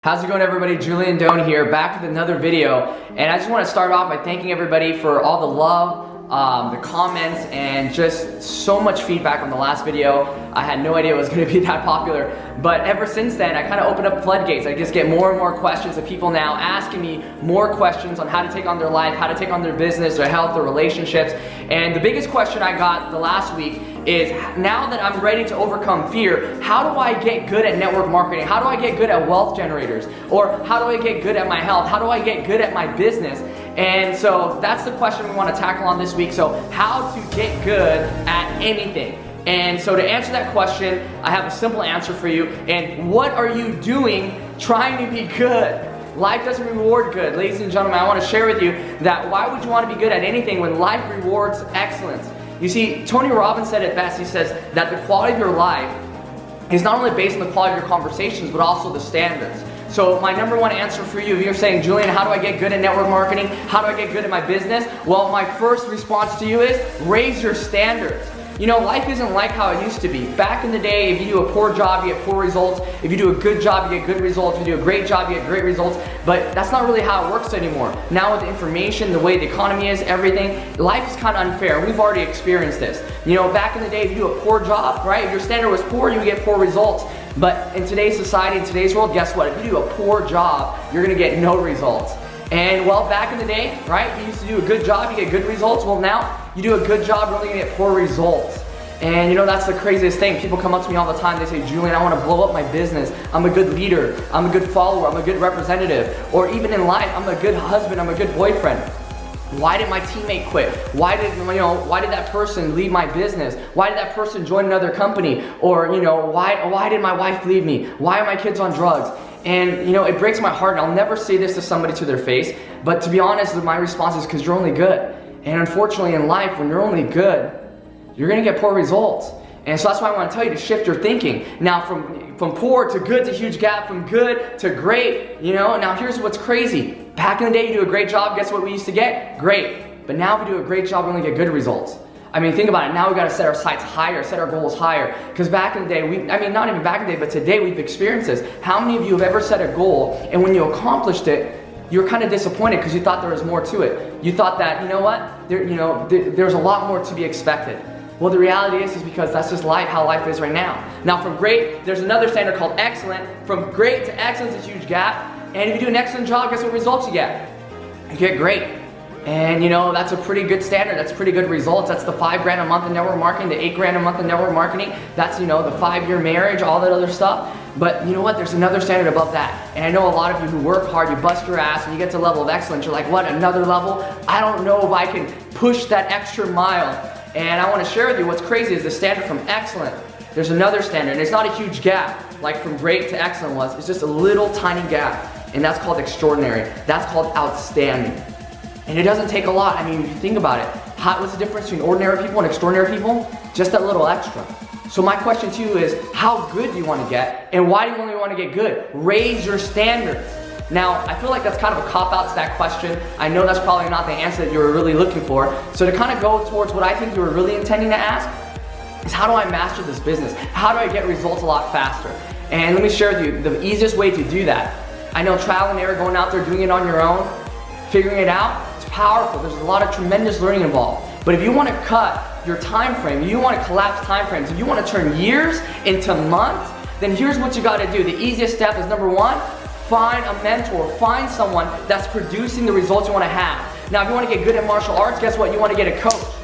How's it going, everybody? Julian Doan here, back with another video, and I just want to start off by thanking everybody for all the love, the comments, and just so much feedback on the last video. I had no idea it was going to be that popular, but ever since then I kind of opened up floodgates. I just get more and more questions of people now asking me more questions on how to take on their life, how to take on their business, their health, their relationships. And the biggest question I got the last week is, now that I'm ready to overcome fear, how do I get good at network marketing? How do I get good at wealth generators? Or how do I get good at my health? How do I get good at my business? And so that's the question we want to tackle on this week. So how to get good at anything. And so to answer that question, I have a simple answer for you. And what are you doing trying to be good? Life doesn't reward good. Ladies and gentlemen, I want to share with you that why would you want to be good at anything when life rewards excellence? You see, Tony Robbins said it best. He says that the quality of your life is not only based on the quality of your conversations, but also the standards. So my number one answer for you, if you're saying, Julian, how do I get good at network marketing? How do I get good at my business? Well, my first response to you is raise your standards. You know, life isn't like how it used to be. Back in the day, if you do a poor job, you get poor results. If you do a good job, you get good results. If you do a great job, you get great results. But that's not really how it works anymore. Now with the information, the way the economy is, everything, life is kind of unfair. We've already experienced this. You know, back in the day, if you do a poor job, right? If your standard was poor, you would get poor results. But in today's society, in today's world, guess what? If you do a poor job, you're gonna get no results. And well, back in the day, right, you used to do a good job, you get good results. Well, now you do a good job, you're only gonna get poor results. And you know, that's the craziest thing. People come up to me all the time, they say, Julian, I want to blow up my business. I'm a good leader, I'm a good follower, I'm a good representative. Or even in life, I'm a good husband, I'm a good boyfriend. Why did my teammate quit? Why did that person leave my business? Why did that person join another company? Or why did my wife leave me? Why are my kids on drugs? And you know, it breaks my heart, and I'll never say this to somebody to their face, but to be honest, my response is because you're only good. And unfortunately in life, when you're only good, you're gonna get poor results. And so that's why I want to tell you to shift your thinking. Now from poor to good to huge gap, from good to great, you know. Now here's what's crazy. Back in the day, you do a great job, guess what we used to get? Great. But now if we do a great job, we only get good results. I mean, think about it. Now we got to set our sights higher, set our goals higher. Because back in the day, not even back in the day, but today we've experienced this. How many of you have ever set a goal, and when you accomplished it, you were kind of disappointed because you thought there was more to it. You thought that, you know what, there's a lot more to be expected. Well, the reality is because that's just life, how life is right now. Now from great, there's another standard called excellent. From great to excellent is a huge gap. And if you do an excellent job, guess what results you get? You get great. And you know, that's a pretty good standard. That's pretty good results. That's the $5 grand a month in network marketing, the $8 grand a month in network marketing. That's, you know, the 5-year marriage, all that other stuff. But you know what? There's another standard above that. And I know a lot of you who work hard, you bust your ass, and you get to a level of excellence. You're like, what, another level? I don't know if I can push that extra mile. And I want to share with you what's crazy is the standard from excellent. There's another standard, and it's not a huge gap like from great to excellent was. It's just a little tiny gap, and that's called extraordinary. That's called outstanding. And it doesn't take a lot. I mean, if you think about it, what's the difference between ordinary people and extraordinary people? Just that little extra. So my question to you is, how good do you want to get, and why do you only want to get good? Raise your standards. Now, I feel like that's kind of a cop-out to that question. I know that's probably not the answer that you were really looking for. So to kind of go towards what I think you were really intending to ask is, how do I master this business? How do I get results a lot faster? And let me share with you the easiest way to do that. I know trial and error, going out there, doing it on your own, figuring it out, it's powerful. There's a lot of tremendous learning involved. But if you want to cut your time frame, you want to collapse time frames, if you want to turn years into months, then here's what you got to do. The easiest step is, number one, find a mentor, find someone that's producing the results you want to have. Now, if you want to get good at martial arts, guess what? You want to get a coach.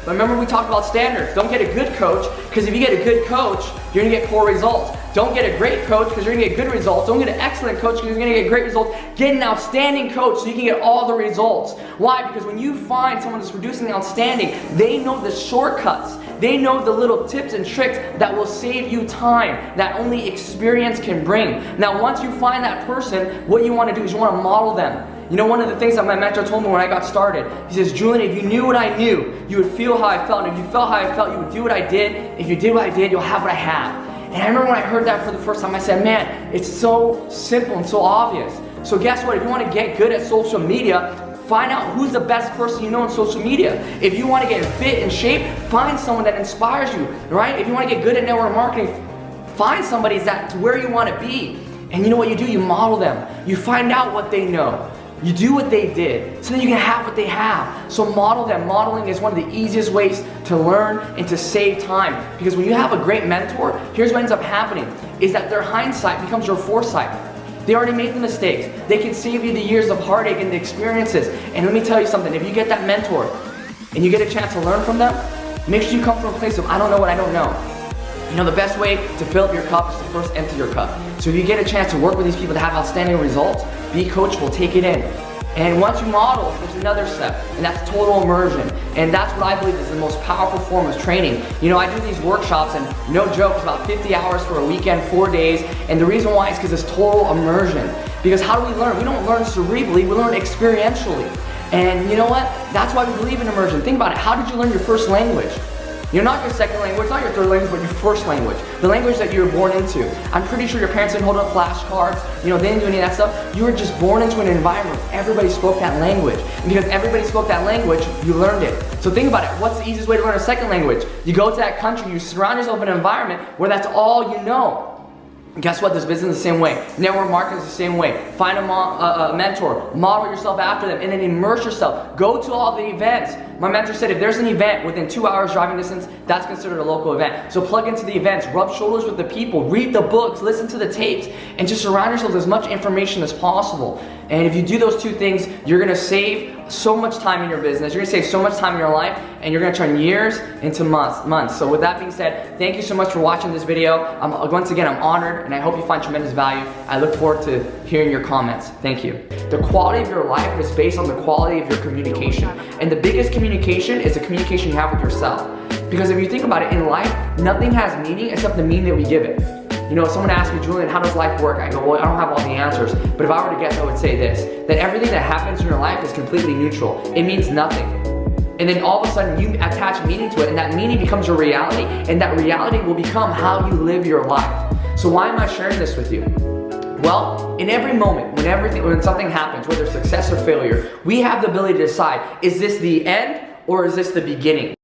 But remember, we talked about standards. Don't get a good coach, because if you get a good coach, you're going to get poor results. Don't get a great coach, because you're going to get good results. Don't get an excellent coach, because you're going to get great results. Get an outstanding coach so you can get all the results. Why? Because when you find someone that's producing outstanding, they know the shortcuts. They know the little tips and tricks that will save you time, that only experience can bring. Now, once you find that person, what you want to do is you want to model them. You know, one of the things that my mentor told me when I got started, he says, Julian, if you knew what I knew, you would feel how I felt. And if you felt how I felt, you would do what I did. If you did what I did, you'll have what I have. And I remember when I heard that for the first time, I said, man, it's so simple and so obvious. So guess what? If you want to get good at social media, find out who's the best person you know on social media. If you want to get fit and shape, find someone that inspires you, right? If you want to get good at network marketing, find somebody that's where you want to be. And you know what you do? You model them. You find out what they know. You do what they did, so then you can have what they have. So model them. Modeling is one of the easiest ways to learn and to save time. Because when you have a great mentor, here's what ends up happening, is that their hindsight becomes your foresight. They already made the mistakes. They can save you the years of heartache and the experiences. And let me tell you something, if you get that mentor and you get a chance to learn from them, make sure you come from a place of, I don't know what I don't know. You know, the best way to fill up your cup is to first empty your cup. So if you get a chance to work with these people that have outstanding results, be coachable, take it in. And once you model, there's another step, and that's total immersion. And that's what I believe is the most powerful form of training. You know, I do these workshops, and no joke, it's about 50 hours for a weekend, 4 days. And the reason why is because it's total immersion. Because how do we learn? We don't learn cerebrally, we learn experientially. And you know what? That's why we believe in immersion. Think about it. How did you learn your first language? You're not your second language, not your third language, but your first language. The language that you were born into. I'm pretty sure your parents didn't hold up flashcards, you know, they didn't do any of that stuff. You were just born into an environment where everybody spoke that language. And because everybody spoke that language, you learned it. So think about it, what's the easiest way to learn a second language? You go to that country, you surround yourself in an environment where that's all you know. Guess what? This business is the same way. Network marketing is the same way. Find a mentor, model yourself after them, and then immerse yourself. Go to all the events. My mentor said if there's an event within 2 hours driving distance, that's considered a local event. So plug into the events, rub shoulders with the people, read the books, listen to the tapes, and just surround yourself with as much information as possible. And if you do those two things, you're gonna save so much time in your business, you're gonna save so much time in your life, and you're gonna turn years into months. So with that being said, thank you so much for watching this video. Once again, I'm honored, and I hope you find tremendous value. I look forward to hearing your comments. Thank you. The quality of your life is based on the quality of your communication. And the biggest communication is the communication you have with yourself. Because if you think about it, in life, nothing has meaning except the meaning that we give it. You know, if someone asked me, Julian, how does life work? I go, well, I don't have all the answers. But if I were to guess, I would say this, that everything that happens in your life is completely neutral. It means nothing. And then all of a sudden, you attach meaning to it, and that meaning becomes your reality, and that reality will become how you live your life. So why am I sharing this with you? Well, in every moment, when something happens, whether success or failure, we have the ability to decide, is this the end or is this the beginning?